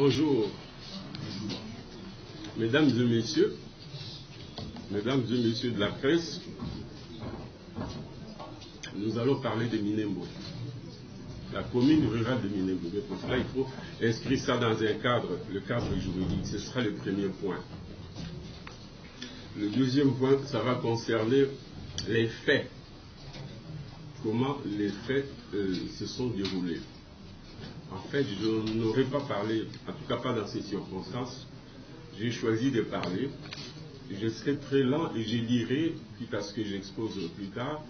Bonjour, mesdames et messieurs de la presse, nous allons parler de Minembwe, la commune rurale de Minembwe. Pour cela, il faut inscrire ça dans un cadre, le cadre juridique. Ce sera le premier point. Le deuxième point, ça va concerner les faits. Comment les faits se sont déroulés. En fait, je n'aurais pas parlé, en tout cas pas dans ces circonstances. J'ai choisi de parler. Je serai très lent et je lirai, quitte à ce que j'expose plus tard,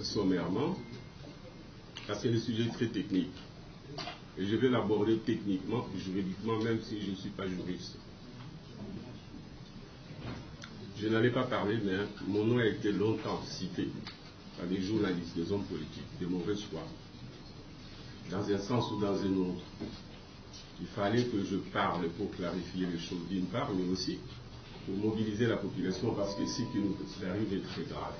sommairement, parce que le sujet est très technique. Et je vais l'aborder techniquement, juridiquement, même si je ne suis pas juriste. Je n'allais pas parler, mais mon nom a été longtemps cité par des journalistes, des hommes politiques, de mauvaise foi, dans un sens ou dans un autre. Il fallait que je parle pour clarifier les choses d'une part, mais aussi pour mobiliser la population, parce que ce qui nous arrive est très grave.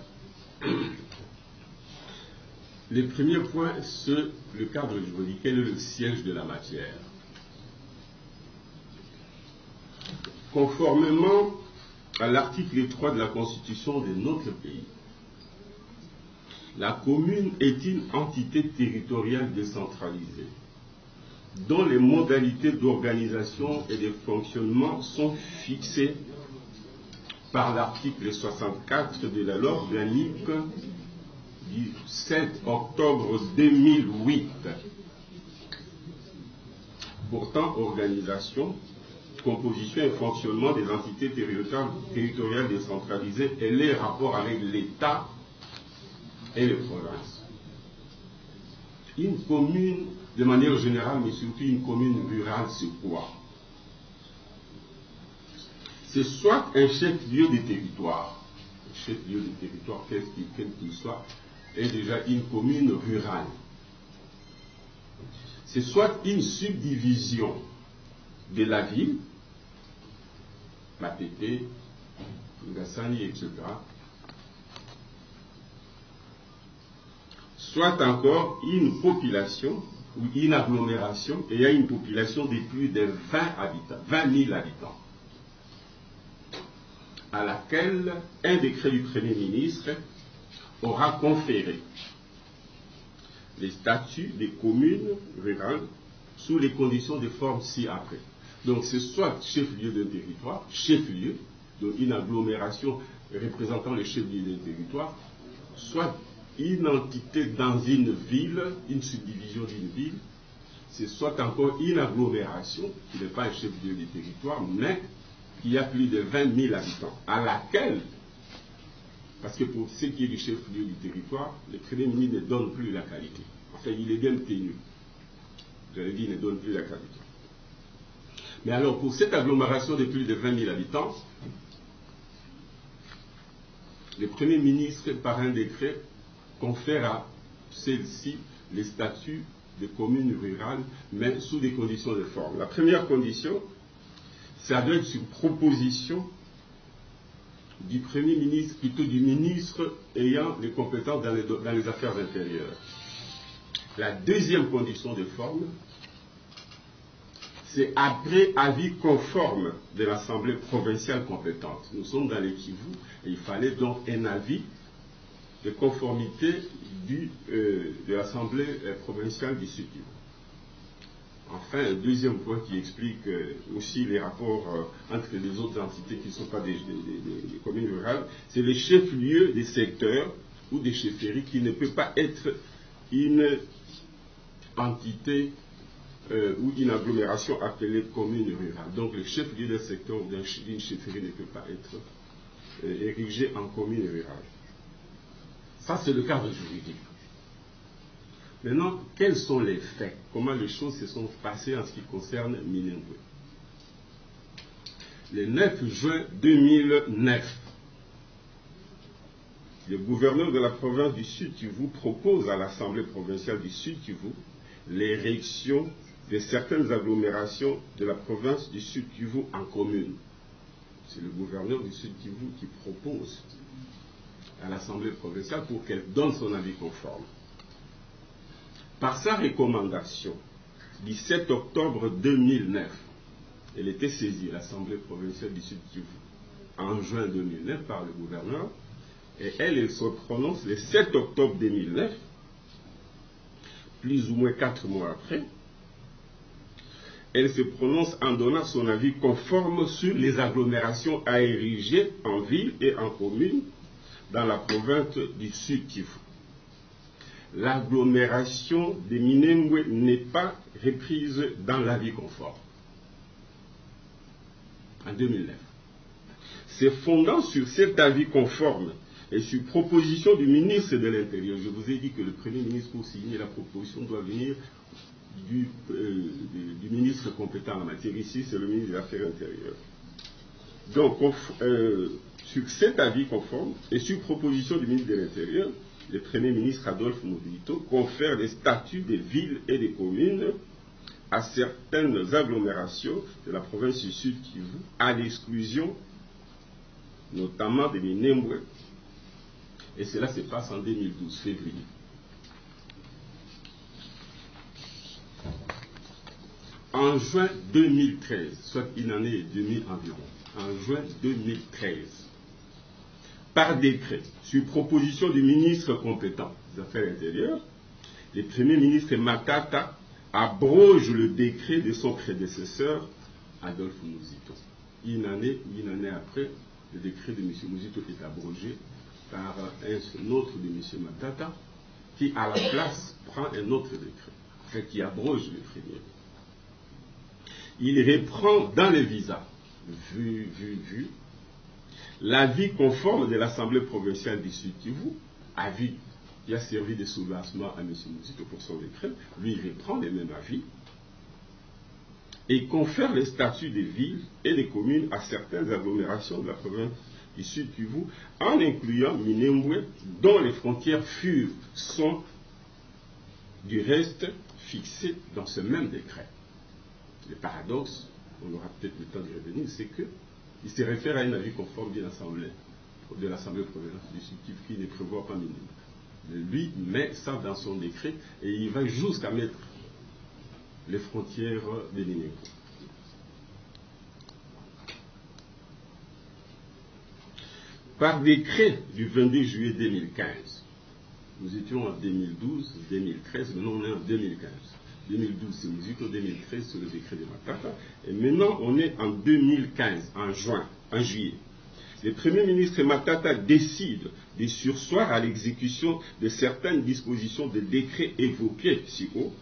Le premier point, c'est le cadre juridique. Quel est le siège de la matière? Conformément à l'article 3 de la Constitution de notre pays, la commune est une entité territoriale décentralisée, dont les modalités d'organisation et de fonctionnement sont fixées par l'article 64 de la loi organique du 7 octobre 2008. Portant organisation, composition et fonctionnement des entités territoriales décentralisées et les rapports avec l'État et les provinces. Une commune, de manière générale, mais surtout une commune rurale, c'est quoi? C'est soit un chef-lieu de territoire. Un chef-lieu de territoire, quel qu'il soit, est déjà une commune rurale. C'est soit une subdivision de la ville, Matete, Ngassani, etc. Soit encore une population ou une agglomération ayant une population de plus de 20 000 habitants, à laquelle un décret du Premier ministre aura conféré les statuts des communes rurales sous les conditions de forme ci-après. Donc c'est soit chef-lieu d'un territoire, chef-lieu, donc une agglomération représentant le chef-lieu d'un territoire, soit une entité dans une ville, une subdivision d'une ville, c'est soit encore une agglomération, qui n'est pas un chef-lieu du territoire, mais qui a plus de 20 000 habitants, à laquelle, parce que pour ce qui est du chef-lieu du territoire, le Premier ministre ne donne plus la qualité. Enfin, il est bien tenu. J'avais dit, il ne donne plus la qualité. Mais alors, pour cette agglomération de plus de 20 000 habitants, le Premier ministre, par un décret, confère à celle-ci les statuts de communes rurales, mais sous des conditions de forme. La première condition, ça doit être sur proposition du Premier ministre, plutôt du ministre ayant les compétences dans les affaires intérieures. La deuxième condition de forme, c'est après avis conforme de l'Assemblée provinciale compétente. Nous sommes dans les Kivu et il fallait donc un avis de conformité de l'Assemblée provinciale du Sud-Kivu. Enfin, un deuxième point qui explique aussi les rapports entre les autres entités qui ne sont pas des communes rurales, c'est les chefs-lieux des secteurs ou des chefferies qui ne peut pas être une entité ou une agglomération appelée commune rurale. Donc le chef-lieu d'un secteur ou d'une chefferie ne peut pas être érigé en commune rurale. Ça, c'est le cadre juridique. Maintenant, quels sont les faits? Comment les choses se sont passées en ce qui concerne Minembwe? Le 9 juin 2009, le gouverneur de la province du Sud-Kivu propose à l'Assemblée provinciale du Sud-Kivu l'érection de certaines agglomérations de la province du Sud-Kivu en commune. C'est le gouverneur du Sud-Kivu qui propose à l'Assemblée provinciale pour qu'elle donne son avis conforme. Par sa recommandation, 17 octobre 2009. Elle était saisie, l'Assemblée provinciale du Sud Kivu, en juin 2009 par le gouverneur. Et elle se prononce le 7 octobre 2009, plus ou moins 4 mois après. Elle se prononce en donnant son avis conforme sur les agglomérations à ériger en ville et en commune dans la province du Sud Kivu. L'agglomération de Minembwe n'est pas reprise dans l'avis conforme en 2009. C'est fondant sur cet avis conforme et sur proposition du ministre de l'Intérieur. Je vous ai dit que le Premier ministre, pour signer la proposition, doit venir du ministre compétent en la matière. Ici, c'est le ministre des Affaires intérieures. Donc, sur cet avis conforme et sur proposition du ministre de l'Intérieur, le Premier ministre Adolphe Muzito confère les statuts des villes et des communes à certaines agglomérations de la province du Sud Kivu, à l'exclusion notamment de Minembwe. Et cela se passe en 2012, février. En juin 2013, soit une année et demie environ, en juin 2013, par décret, sur proposition du ministre compétent des Affaires intérieures, le Premier ministre Matata abroge le décret de son prédécesseur, Adolphe Muzito. Une année après, le décret de M. Muzito est abrogé par un autre de M. Matata, qui à la place prend un autre décret, qui abroge le premier. Il reprend dans les visas, vu, l'avis conforme de l'Assemblée provinciale du Sud Kivu, avis qui a servi de soubassement à M. Muzito pour son décret, lui il reprend les mêmes avis et confère les statuts des villes et des communes à certaines agglomérations de la province du Sud Kivu, en incluant Minembwe, dont les frontières sont du reste fixées dans ce même décret. Le paradoxe, on aura peut-être le temps d'y revenir, c'est qu'il se réfère à un avis conforme de l'Assemblée provinciale du Sud Kivu qui ne prévoit pas Minembwe. Lui met ça dans son décret et il va jusqu'à mettre les frontières de Minembwe. Par décret du 22 juillet 2015, nous étions en 2012, 2013, maintenant on est en 2015. 2012 c'est Muzito, 2013 c'est le décret de Matata, et maintenant on est en 2015, en juillet. Le Premier ministre Matata décide de surseoir à l'exécution de certaines dispositions de décrets évoqués si haut,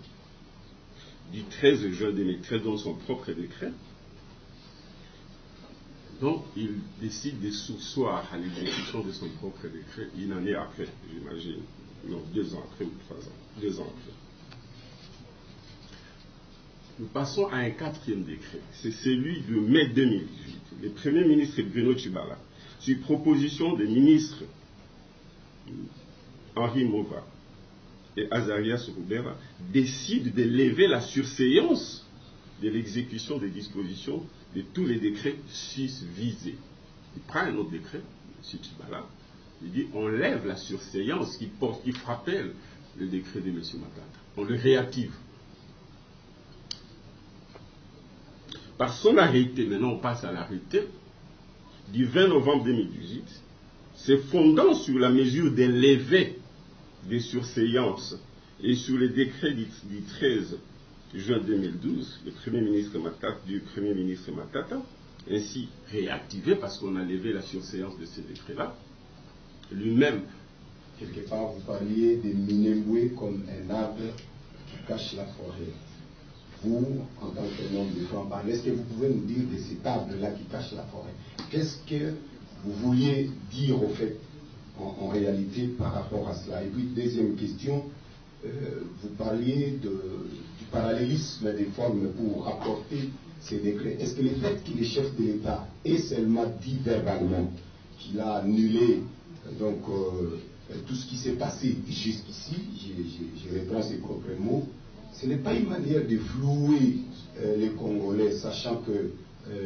du 13 juin 2013 dans son propre décret. Donc il décide de surseoir à l'exécution de son propre décret une année après, j'imagine, non, 2 ans après ou 3 ans, 2 ans après. Nous passons à un 4e décret, c'est celui de mai 2018. Le Premier ministre Bruno Tshibala, sur proposition des ministres Henri Mova et Azarias Roubera, décide de lever la surséance de l'exécution des dispositions de tous les décrets visés. Il prend un autre décret, M. Tshibala, il dit on lève la surséance qui frappelle le décret de M. Matata, on le réactive. Par son arrêté, maintenant on passe à l'arrêté, du 20 novembre 2018, se fondant sur la mesure des levées des surséances et sur le décret du 13 juin 2012, du Premier ministre Matata, ainsi réactivé parce qu'on a levé la surséance de ces décrets-là, lui-même. Quelque part, vous parliez de Minembwe comme un arbre qui cache la forêt. Vous, en tant que homme de franc parler, est-ce que vous pouvez nous dire de cet arbre-là qui cache la forêt? Qu'est-ce que vous vouliez dire au fait, en réalité, par rapport à cela? Et puis, deuxième question, vous parliez du parallélisme des formes pour rapporter ces décrets. Est-ce que le fait que le chef de l'État ait seulement dit verbalement qu'il a annulé donc, tout ce qui s'est passé jusqu'ici, je reprends ses propres mots, ce n'est pas une manière de flouer les Congolais, sachant que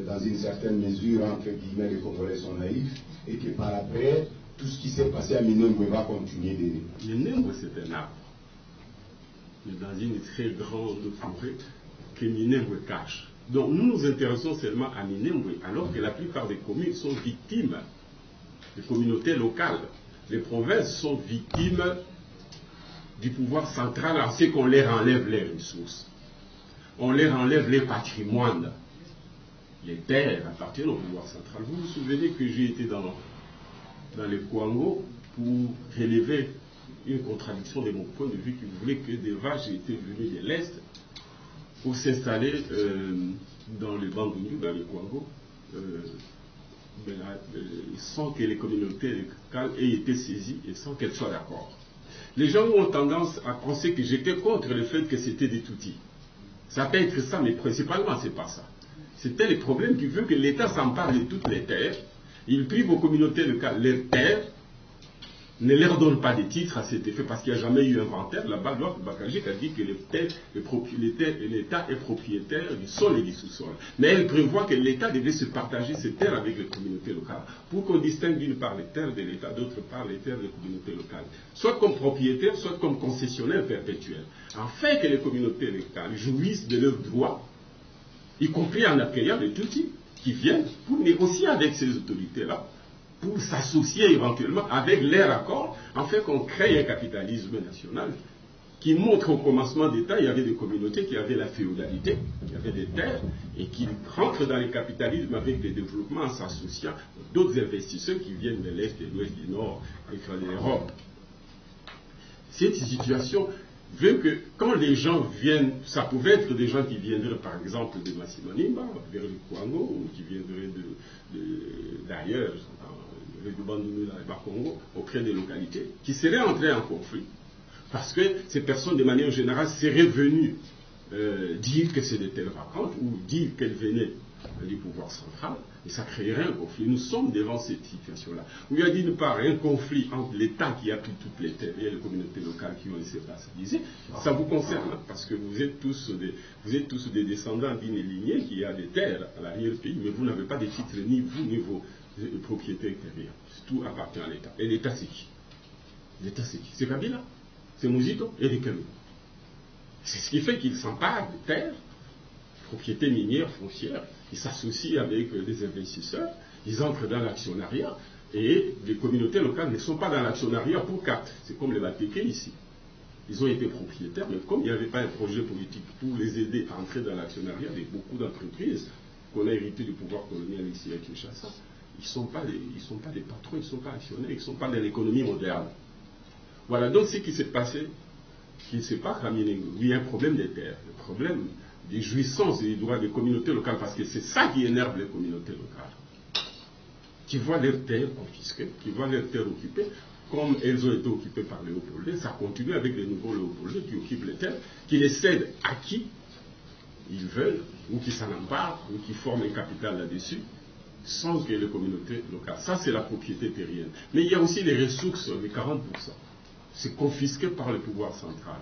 dans une certaine mesure, entre guillemets, les Congolais sont naïfs, et que par après, tout ce qui s'est passé à Minembwe va continuer de... Minembwe, c'est un arbre. Dans une très grande forêt, que Minembwe cache. Donc nous nous intéressons seulement à Minembwe, alors que la plupart des communes sont victimes, des communautés locales. Les provinces sont victimes du pouvoir central en ce qu'on leur enlève les ressources. On leur enlève les patrimoines. Les terres appartiennent au pouvoir central. Vous vous souvenez que j'ai été dans les Kwango pour relever une contradiction de mon point de vue qui voulait que des vaches étaient venues de l'Est pour s'installer dans les Bandundu, dans les Kwango, sans que les communautés locales aient été saisies et sans qu'elles soient d'accord. Les gens ont tendance à penser que j'étais contre le fait que c'était des toutis. Ça peut être ça, mais principalement, c'est pas ça. C'était le problème qui veut que l'État s'empare de toutes les terres, il prive aux communautés locales leurs terres, ne leur donne pas de titres à cet effet, parce qu'il n'y a jamais eu inventaire. Là-bas, l'ordre Bakajik a dit que l'État est propriétaire du sol et du sous-sol. Mais elle prévoit que l'État devait se partager ses terres avec les communautés locales, pour qu'on distingue d'une part les terres de l'État, d'autre part les terres des communautés locales, soit comme propriétaires, soit comme concessionnaires perpétuels, afin que les communautés locales jouissent de leurs droits, y compris en accueillant les Tutsis qui viennent pour négocier avec ces autorités-là, pour s'associer éventuellement avec leur accord, afin qu'on crée un capitalisme national qui montre au commencement d'État, il y avait des communautés qui avaient la féodalité, il y avait des terres, et qui rentrent dans le capitalisme avec des développements en s'associant d'autres investisseurs qui viennent de l'Est, de l'Ouest, du Nord et de l'Europe. Cette situation veut que quand les gens viennent, ça pouvait être des gens qui viendraient par exemple de Massimanimba, vers le Kwango, ou qui viendraient d'ailleurs, du Bandundu, dans le Bas-Congo, auprès des localités, qui seraient entrés en conflit, parce que ces personnes, de manière générale, seraient venues dire que c'est des terres vacantes, ou dire qu'elles venaient du pouvoir central, et ça créerait un conflit. Nous sommes devant cette situation-là, où il y a d'une part un conflit entre l'État qui a pris toutes les terres et les communautés locales qui ont laissé vassaliser. Ça vous concerne, parce que vous êtes tous des descendants d'une lignée qui a des terres à l'arrière-pays, mais vous n'avez pas de titres, ni vous, ni vos propriétés intérieures. Tout appartient à l'État. Et l'État, c'est qui? L'État, c'est qui? C'est Kabila, c'est Mouzito et les Kalou. C'est ce qui fait qu'ils s'emparent des terres, propriétés minières, foncières, ils s'associent avec des investisseurs, ils entrent dans l'actionnariat, et les communautés locales ne sont pas dans l'actionnariat pour quatre. C'est comme les Batéké ici. Ils ont été propriétaires, mais comme il n'y avait pas un projet politique pour les aider à entrer dans l'actionnariat de beaucoup d'entreprises qu'on a hérité du pouvoir colonial ici à Kinshasa, ils ne sont pas des patrons, ils ne sont pas actionnaires, ils ne sont pas dans l'économie moderne. Voilà donc ce qui s'est passé, qui ne s'est pas ramené. Il y a un problème des terres, le problème des jouissances et des droits des communautés locales, parce que c'est ça qui énerve les communautés locales, qui voient leurs terres confisquées, qui voient leurs terres occupées, comme elles ont été occupées par les Léopoldais. Ça continue avec les nouveaux Léopoldais qui occupent les terres, qui les cèdent à qui ils veulent, ou qui s'en emparent, ou qui forment un capital là-dessus, sans que les communautés locales. Ça, c'est la propriété terrienne. Mais il y a aussi les ressources, les 40%. C'est confisqué par le pouvoir central.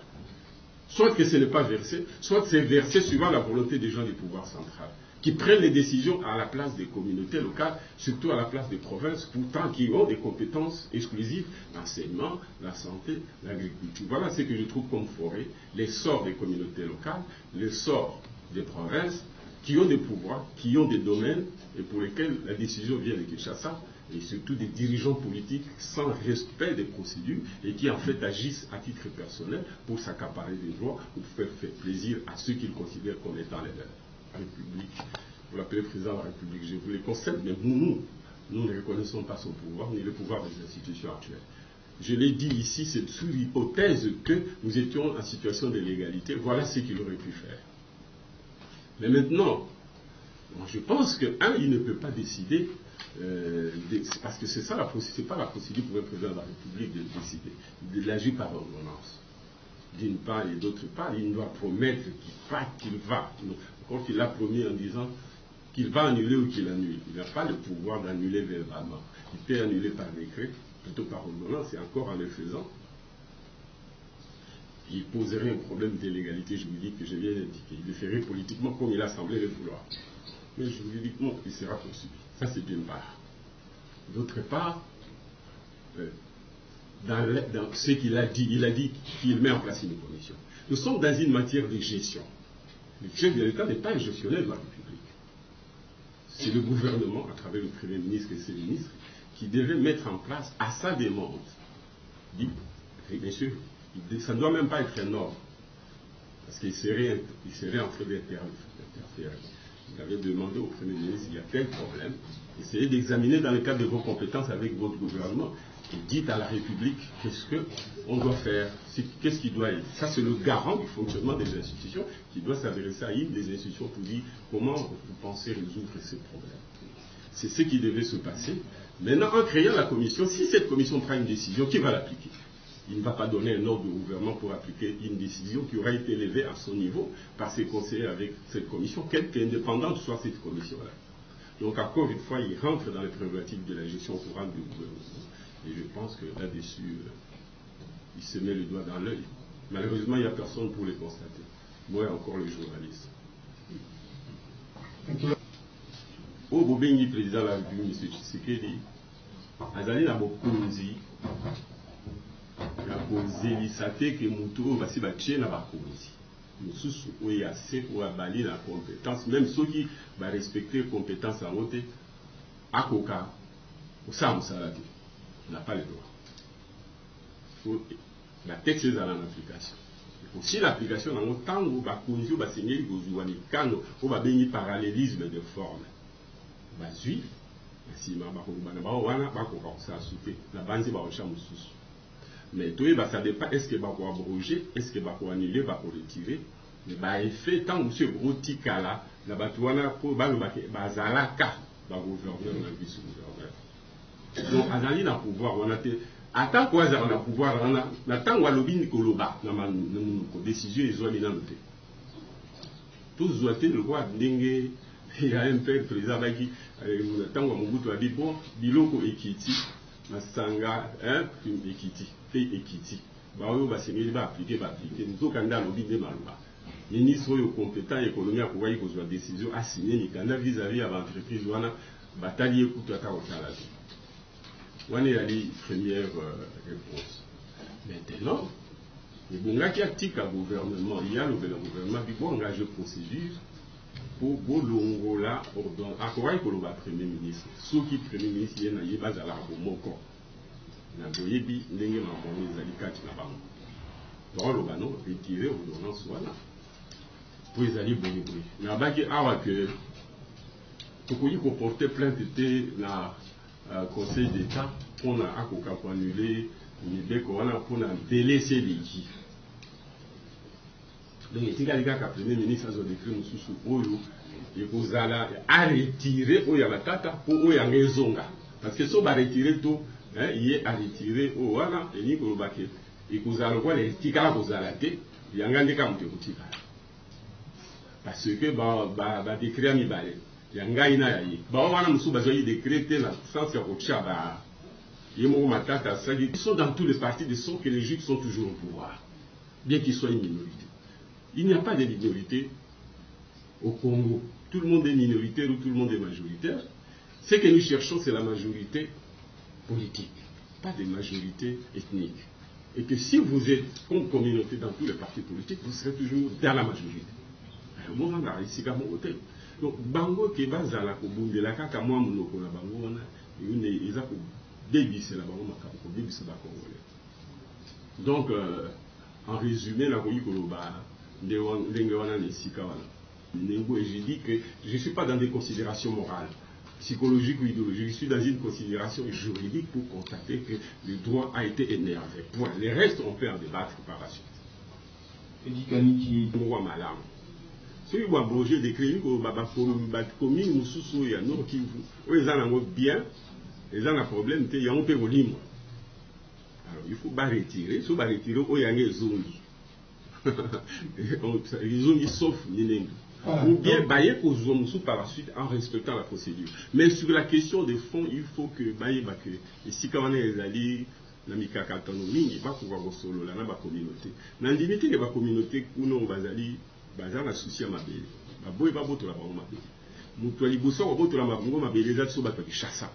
Soit que ce n'est pas versé, soit c'est versé suivant la volonté des gens du pouvoir central, qui prennent les décisions à la place des communautés locales, surtout à la place des provinces, pourtant qui ont des compétences exclusives, l'enseignement, la santé, l'agriculture. Voilà ce que je trouve comme forêt, l'essor des communautés locales, l'essor des provinces, qui ont des pouvoirs, qui ont des domaines, et pour lesquels la décision vient de Kinshasa, et surtout des dirigeants politiques sans respect des procédures, et qui en fait agissent à titre personnel pour s'accaparer des droits, ou pour faire plaisir à ceux qu'ils considèrent comme étant les leurs. République, vous l'appelez président de la République, je vous les concède, mais nous ne reconnaissons pas son pouvoir, ni le pouvoir des institutions actuelles. Je l'ai dit ici, c'est sous l'hypothèse que nous étions en situation de légalité, voilà ce qu'il aurait pu faire. Mais maintenant, je pense que, il ne peut pas décider, parce que c'est pas la procédure pour le président de la République de décider, de l'agir par ordonnance. D'une part et d'autre part, il doit promettre qu'il va. Quand il l'a promis en disant qu'il va annuler ou qu'il annule, il n'a pas le pouvoir d'annuler verbalement. Il peut annuler par décret, plutôt par ordonnance, et encore en le faisant, il poserait un problème d'illégalité juridique que je viens d'indiquer. Il le ferait politiquement comme il a semblé le vouloir. Mais juridiquement, il sera poursuivi. Ça, c'est d'une part. D'autre part, dans ce qu'il a dit qu'il met en place une commission. Nous sommes dans une matière de gestion. Le chef de l'État n'est pas un gestionnaire de la République. C'est le gouvernement, à travers le Premier ministre et ses ministres, qui devait mettre en place à sa demande. Dit, bien sûr, ça ne doit même pas être un ordre, parce qu'il serait en train d'interférer. Il avait demandé au Premier ministre, il y a tel problème, essayez d'examiner dans le cadre de vos compétences avec votre gouvernement, et dites à la République qu'est-ce qu'on doit faire, qu'est-ce qui doit être. Ça, c'est le garant du fonctionnement des institutions qui doit s'adresser à une des institutions pour dire comment vous pensez résoudre ces problèmes. C'est ce qui devait se passer. Maintenant, en créant la commission, si cette commission prend une décision, qui va l'appliquer? Il ne va pas donner un ordre au gouvernement pour appliquer une décision qui aura été élevée à son niveau par ses conseillers avec cette commission, quelque indépendante soit cette commission-là. Donc, encore une fois, il rentre dans les prérogatives de la gestion courante du gouvernement. Et je pense que là-dessus, il se met le doigt dans l'œil. Malheureusement, il n'y a personne pour les constater. Moi, encore le journaliste. Au Bobengi, président de la République, M. Tshisekedi, Azali n'a beaucoup dit. La kozelisa te ke mutu oyo basi batie na bakonzi mosusu oyo ase oyo abali na compétence même soki barespecte compétence yango te akoka kosala mosala te n'a pas le droit. La texte ezala na application aussi l'application nango ntango bakonzi oyo basengeli kozwa mikano oyo babengi parallélisme de forme bazwi nsima bakoloba na bao wana bakoka kosala su te na banzi baosha mosusu. Mais tout ça dépend, est-ce que bako abroger, est-ce que bako annuler, bako retirer. Mais bah effet tant monsieur Rotikala, la batouana pour balobake, bazalaka, ba gouverneur na vice-gouverneur. Donc azali na pouvoir, on a te attends quoi ça on a pouvoir on a attends wa lobi nikoloba na ko décision ezoli na noté. Tous zoaté le roi ndenge il y a un père président baki attends wa Mobutu a dit bon biloko ekiti masanga ekiti Ekiti. Baoyo basengeli ba appliquer nzokanda lobi nde maloba. Ministre oyo compétent économie akoki kozwa décision assigner mikanda vis-à-vis ya entreprise wana batali ekutu ata kosala te. Wana ezali première réponse. Maintenant, ebongaki atika gouvernement, il y a le gouvernement qui doit engager procédure pour bolongola ordon akoki koloba premier ministre. Soki premier ministre ye na ye bazala bomoko. Na boyebi ndenge makambo ezali kati na bango tokoloba no retire ordonnance wana po ezali boyeboye nabaki awa ke tokoki koporte plainte te na conseil d'état mpona akoka koannule mibeko wana mpona delese leki donc etikali kaka premier ministre azwa décret mosusu oyo ekozala aretire oyo ya batata mpo oyo yango ezonga parce que so baretire to il est à retirer au voilà et ni kolobake et kozala quoi les tikala kozala te yanga ndeka mutu kotika parce que ba décret mibale yanga ina yayi ba wana musu bazoi décréter na sens ya kocha ba yemo matata ça ils sont dans tous les partis de sorte que les juifs sont toujours au pouvoir bien qu'ils soient une minorité. Il n'y a pas de minorité au Congo, tout le monde est minoritaire ou tout le monde est majoritaire. Ce que nous cherchons c'est la majorité politique, pas de majorité ethnique. Et que si vous êtes comme communauté dans tous les partis politiques, vous serez toujours dans la majorité. Donc, bango ke bazala ko bundela kaka mwa munoko na bango wana yune eza ko débisser la bango makabo ko débisser ba congolais. Donc en résumé la koyi koloba ndenge wana ne sika wana. Nengo et je dis que je ne suis pas dans des considérations morales, psychologique ou idéologique, je suis dans une considération juridique pour constater que le droit a été énervé. Point. Les restes, on peut en débattre par la suite. Si vous avez des crimes, vous avez commis une sous ya non qui vous avez bien, ils ont un problème, ils ont un peu de libre. Alors il faut pas retirer, si vous retirer, il y a des zones. Les zones sauf les ou bien bailler aux hommes par la suite en respectant la procédure. Mais sur la question des fonds, il faut que bailler que ici quand on est allé na mikakatano mingi ba pouvoir solo la na ba communauté. Na limite que ba communauté kuno bazali bazana souci à mabele. Ba boy ba boto la ba mabele. Mutu ali boso ba boto la mabongo mabele za so ba to chassa.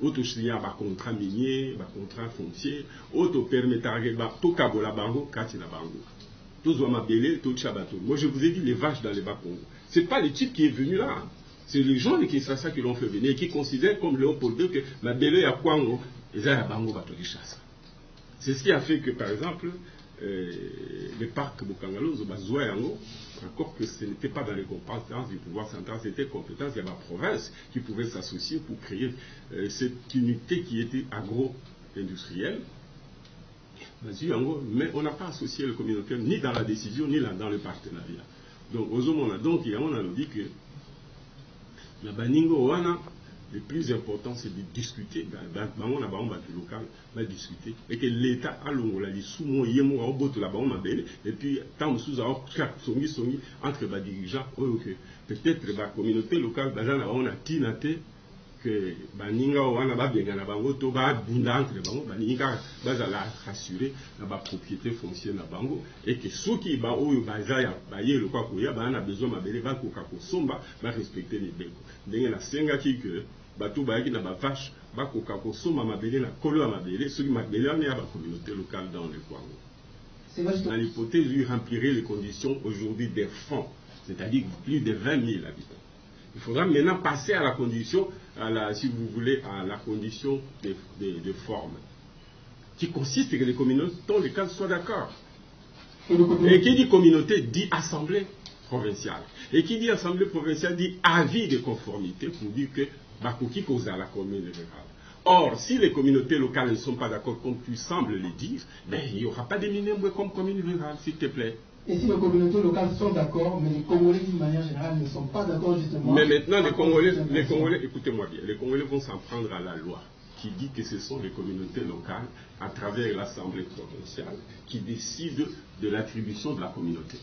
Auto signer ba contrat minier, ba contrat foncier, auto permettre ba to kabola bango kati na bango. Moi, je vous ai dit les vaches dans les Bas-Congo. Ce n'est pas le type qui est venu là. C'est les gens de Kinshasa qui l'ont fait venir et qui considèrent comme Léopold II que ma belle ya Kwango, et ça, Bango va te chasser. C'est ce qui a fait que, par exemple, le parc Bokangalo, encore que ce n'était pas dans les compétences du pouvoir central, c'était compétence de la province qui pouvait s'associer pour créer cette unité qui était agro-industrielle. Mais on n'a pas associé le communautaire ni dans la décision ni dans le partenariat. Donc, on a dit que la Baningo Wana, le plus important c'est de discuter, local, va discuter, et que l'État a l'ongola dit sous-moi, yémo, au bout de la bande, et puis tant sous entre les dirigeants, peut-être la communauté locale, on a tinaté que Baninga Wana va bien à Bango, to va bunda entre les bango, Baninga va la rassurer la propriété foncière na Bango, et que ceux qui va au Bazaya, Baye, le quoi, on a besoin de m'abeler, va Somba, va respecter les bécos. D'ailleurs, la senga qui que bateau baïki na ba vache, ba kokako Somba m'abeler, la colo m'abeler, ceux qui m'abeler, on est à la communauté locale dans le coin. Dans l'hypothèse, lui remplirait les conditions aujourd'hui des fonds, c'est-à-dire plus de 20 000 habitants. Il faudra maintenant passer à la condition, si vous voulez, à la condition de forme, qui consiste que les communautés locales soient d'accord. Et qui dit communauté dit assemblée provinciale. Et qui dit assemblée provinciale dit avis de conformité pour dire que Bakoki cause à la commune rurale. Or, si les communautés locales ne sont pas d'accord, comme tu sembles le dire, ben, il n'y aura pas de Minembwe comme commune rurale, s'il te plaît. Et si les communautés locales sont d'accord, mais les Congolais d'une manière générale ne sont pas d'accord justement. Mais maintenant, les Congolais, écoutez-moi bien, les Congolais vont s'en prendre à la loi qui dit que ce sont les communautés locales, à travers l'Assemblée provinciale, qui décident de l'attribution de la communauté,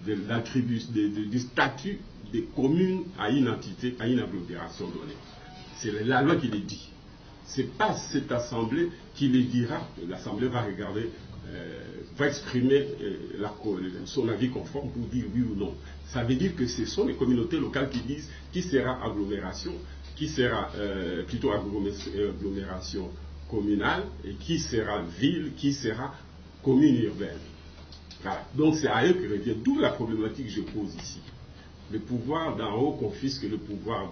du statut des communes à une entité, à une agglomération donnée. C'est la loi qui le dit. Ce n'est pas cette Assemblée qui le dira. L'Assemblée va regarder, va exprimer son avis conforme pour dire oui ou non. Ça veut dire que ce sont les communautés locales qui disent qui sera agglomération, qui sera plutôt agglomération communale, et qui sera ville, qui sera commune urbaine. Voilà. Donc c'est à eux que revient. D'où la problématique que je pose ici. Le pouvoir d'en haut confisque le pouvoir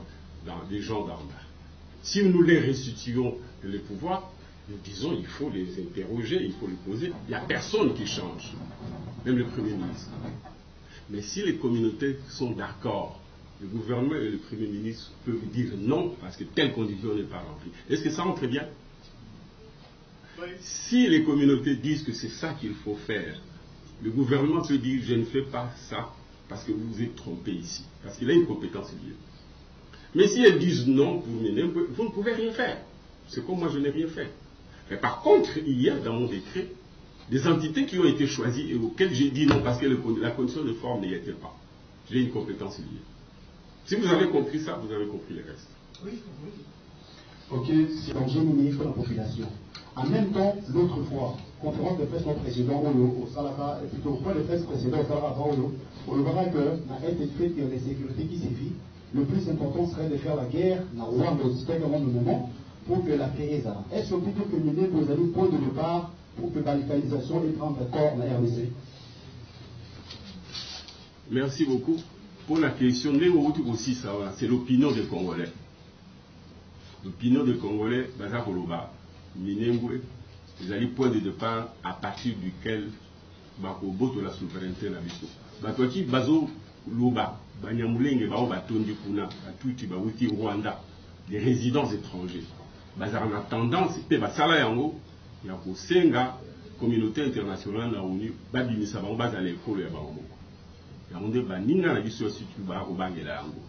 des gens d'en bas. Si nous les restituons le pouvoir, nous disons il faut les interroger, il faut les poser. Il n'y a personne qui change, même le Premier ministre. Mais si les communautés sont d'accord, le gouvernement et le Premier ministre peuvent dire non parce que telle condition n'est pas remplie. Est-ce que ça entre bien? Oui. Si les communautés disent que c'est ça qu'il faut faire, le gouvernement peut dire je ne fais pas ça parce que vous vous êtes trompé ici, parce qu'il a une compétence liée. Mais si elles disent non, vous ne pouvez rien faire. C'est comme moi je n'ai rien fait. Mais par contre, il y a dans mon décret des entités qui ont été choisies et auxquelles j'ai dit non parce que la condition de forme n'y était pas. J'ai une compétence liée. Si vous avez compris ça, vous avez compris le reste. Oui, oui. Ok, si on dit ministre de la population. En même temps, l'autre fois, conférence de presse président au Salaka, et plutôt au point de presse précédent au Salaka, on verra que la été faite de la sécurité qui sévit. Le plus important serait de faire la guerre, la Rwanda, au moment, pour que la paix est. Est-ce que plutôt que mener vos amis point de départ pour que la localisation et prendre d'accord la RDC? Merci beaucoup. Pour la question, aussi, c'est l'opinion des Congolais. L'opinion des Congolais, Baza Koloba, Minembwe, ils allaient point de départ à partir duquel Bakobo de la souveraineté na biso. Batwaki Bazo Loba, Banyamulenge, Bao Batondi Kuna, Batuti, Bawuti, Rwanda, des résidents étrangers. Bazar en attendant, c'était Basala Yango, Yako Senga, communauté internationale, na ONU, Babimisa, Bao Baza l'école ya Bao. Yango Baninga na biso situ ba obangela yango.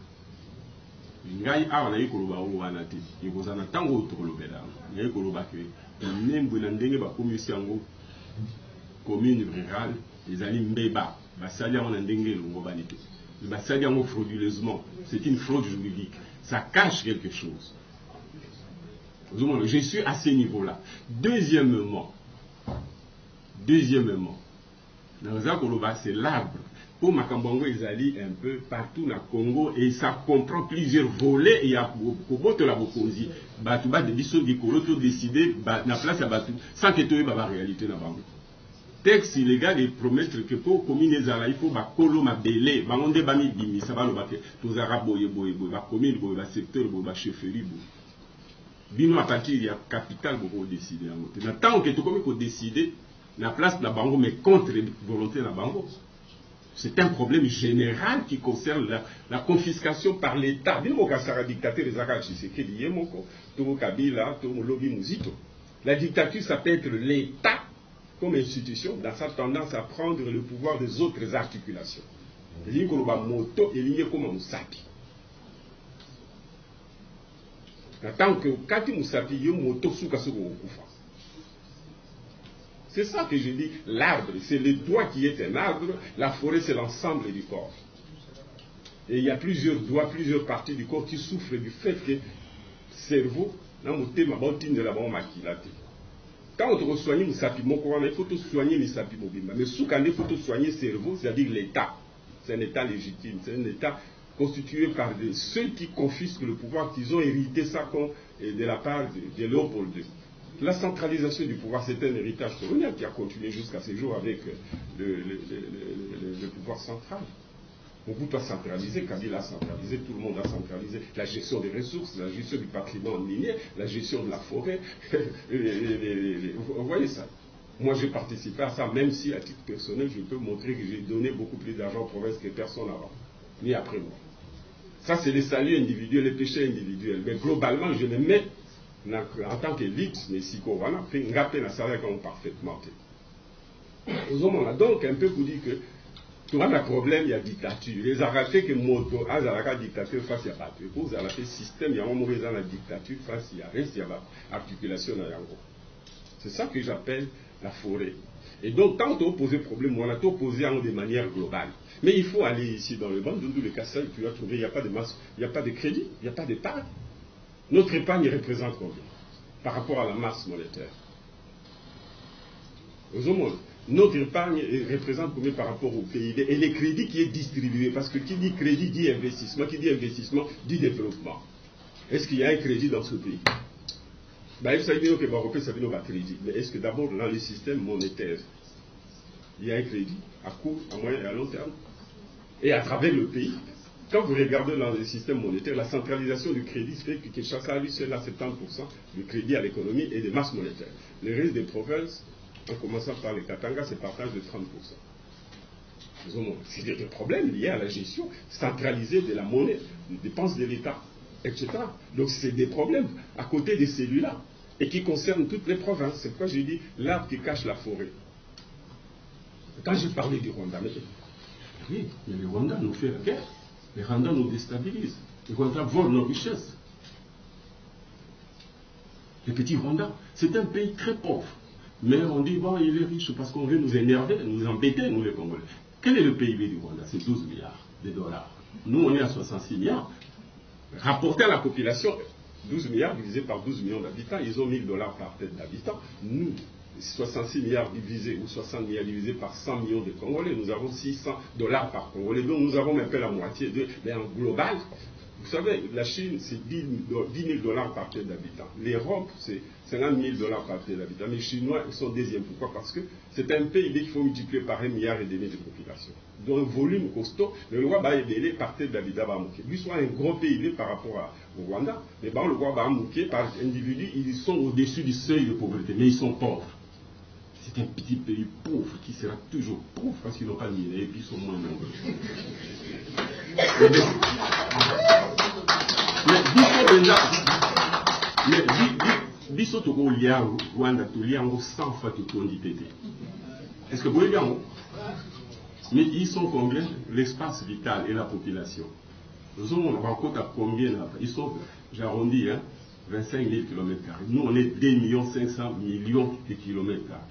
Ngai awa na yikoloba o wana te. Yekozana tango otolobela. Ngai koloba ke nembu na ndenge ba komisi yango commune rurale, les ali mbeba, basali yango na ndenge longo banite. Basali yango frauduleusement. C'est une fraude juridique. Ça cache quelque chose. Je suis à ce niveau-là. Deuxièmement, Naza Koloba, c'est l'arbre. Pour Makambongo, ils allaient un peu partout dans le Congo et ça comprend plusieurs volets. Il y a beaucoup de la Bokonzi. Batouba de Bissot Dikolo, tout décidé, na place à Batou, sans que tu aies la réalité dans le Bango. texte illégal et promettre que pour commune ezala il faut ba kolo mabele bangonde bami bimi ça va le baké tous arabes boye ba commune boye ba secteur boye ba chefferie boye bino à partir ya capital pour décider en mot tant que tout comme ko décider la place de la bango mais contre volonté de la bango. C'est un problème général qui concerne la confiscation par l'État. La dictature, ça peut être l'État comme institution dans sa tendance à prendre le pouvoir des autres articulations. Tant que quand Moussapi moto c'est ça que je dis, l'arbre, c'est le doigt qui est un arbre, la forêt c'est l'ensemble du corps. Et il y a plusieurs doigts, plusieurs parties du corps qui souffrent du fait que le cerveau, quand on soigne il faut soigner les sapi mobimba. Mais sous quand il faut soigner le cerveau, c'est-à-dire l'État. C'est un État légitime, c'est un État constitué par ceux qui confisquent le pouvoir, qui ont hérité ça de la part de Léopold II. La centralisation du pouvoir, c'est un héritage colonial qui a continué jusqu'à ces jours avec le pouvoir central. Mobutu a centralisé, Kabila a centralisé, tout le monde a centralisé la gestion des ressources, la gestion du patrimoine minier, la gestion de la forêt. Vous voyez ça? Moi, j'ai participé à ça, même si à titre personnel, je peux montrer que j'ai donné beaucoup plus d'argent aux provinces que personne avant, ni après moi. Ça, c'est les saluts individuels, les péchés individuels. Mais globalement, je les mets en tant qu'élite, mais si on va faire un salaire comme parfaitement. On a donc un peu pour dire que tout le problème, il y a dictature. Les arrêtés que Moto a la dictature face à la vous avez fait système, il y a un mauvais dans la dictature face à reste, il y a l'articulation dans Yango. C'est ça que j'appelle la forêt. Et donc, quand on pose problème, on a tout posé de manière globale. Mais il faut aller ici dans le banc, dans tous les cas, tu vas trouver, il n'y a pas de masse, il n'y a pas de crédit, il n'y a pas d'épargne. Notre épargne représente combien par rapport à la masse monétaire? Notre épargne représente combien par rapport au PIB et les crédits qui est distribué? Parce que qui dit crédit dit investissement dit développement. Est-ce qu'il y a un crédit dans ce pays? Mais est-ce que d'abord dans le système monétaire, il y a un crédit à court, à moyen et à long terme? Et à travers le pays, quand vous regardez dans le système monétaire, la centralisation du crédit fait que Kinshasa a lui seul à 70% du crédit à l'économie et des masses monétaires. Le reste des provinces, en commençant par les Katanga, c'est partage de 30%. C'est des problèmes liés à la gestion centralisée de la monnaie, des dépenses de l'État, etc. Donc c'est des problèmes à côté de celui-là et qui concernent toutes les provinces. C'est pourquoi j'ai dit l'arbre qui cache la forêt. Quand j'ai parlé du Rwanda, oui, mais le Rwanda nous fait la guerre. Les Rwandais nous déstabilisent. Les Rwandais volent nos richesses. Le petit Rwanda, c'est un pays très pauvre. Mais on dit, bon, il est riche parce qu'on veut nous énerver, nous embêter, nous les Congolais. Quel est le PIB du Rwanda? C'est 12 milliards de dollars. Nous, on est à 66 milliards. Rapporté à la population, 12 milliards divisé par 12 millions d'habitants, ils ont 1000 dollars par tête d'habitants. Nous, 66 milliards divisé ou 60 milliards divisé par 100 millions de Congolais, nous avons 600 dollars par Congolais. Donc nous avons même pas la moitié mais en global, vous savez, la Chine c'est 10 000 dollars par tête d'habitant. L'Europe c'est 50 000 dollars par tête d'habitant. Les Chinois ils sont deuxième. Pourquoi? Parce que c'est un PIB qu'il faut multiplier par 1,5 milliard de population. Donc un volume costaud, le roi va aider par tête d'habitant va manquer. Lui soit un gros PIB par rapport au Rwanda, mais le roi va manquer par individu, ils sont au-dessus du seuil de pauvreté, mais ils sont pauvres. C'est un petit pays pauvre qui sera toujours pauvre parce qu'ils n'ont pas de minerais et puis ils sont moins nombreux. Mais biso toko lia Rwanda to lia ngo 100 fois que Kondi Tété. Est-ce que vous voyez bien? Mais ils sont combien? L'espace vital et la population. Nous sommes à combien là? Ils sont, j'arrondis, 25 000 km². Nous on est 2 500 000 de kilomètres carrés.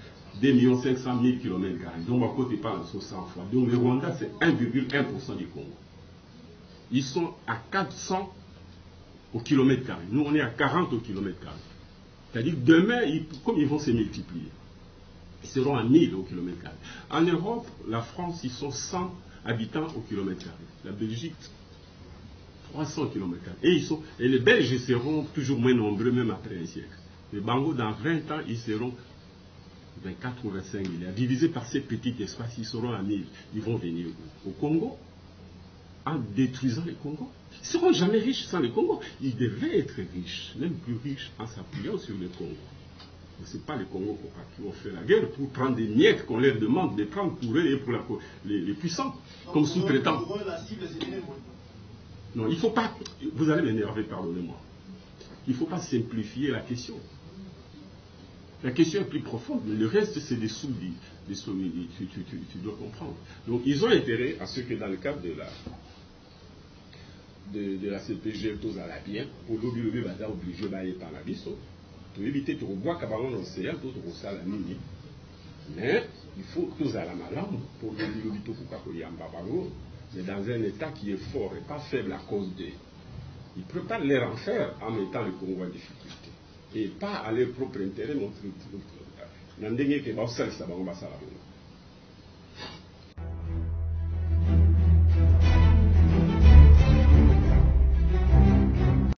2 500 000 km². Donc, à côté, pas 100 fois. Donc, le Rwanda, c'est 1,1% du Congo. Ils sont à 400 au kilomètre carré. Nous, on est à 40 au kilomètre carré. C'est-à-dire, demain, comme ils vont se multiplier, ils seront à 1000 au kilomètre carré. En Europe, la France, ils sont 100 habitants au kilomètre carré. La Belgique, 300 km². Et les Belges seront toujours moins nombreux, même après un siècle. Les Bango, dans 20 ans, ils seront 24 ou 25 milliards, divisé par ces petits espaces, ils seront à 1000. Ils vont venir au Congo, en détruisant le Congo. Ils ne seront jamais riches sans le Congo. Ils devraient être riches, même plus riches, en s'appuyant sur le Congo. Mais ce n'est pas les Congos qui vont faire la guerre pour prendre des miettes qu'on leur demande de prendre pour eux et pour les puissants, comme sous-traitants. Non, il ne faut pas... Vous allez m'énerver, pardonnez-moi. Il ne faut pas simplifier la question. La question est plus profonde, mais le reste, c'est des sous-dits. Tu dois comprendre. Donc, ils ont intérêt à ce que dans le cadre de la CPG, tous à la bien, pour l'obligé d'aller par la biso, pour éviter de revoir qu'à l'océan, tout ça la nuit. Mais il faut tous à la malade pour l'obligé mais dans un état qui est fort et pas faible à cause de. Ils ne peuvent pas les en faire en mettant le Congo en difficulté. Et pas à leur propre intérêt,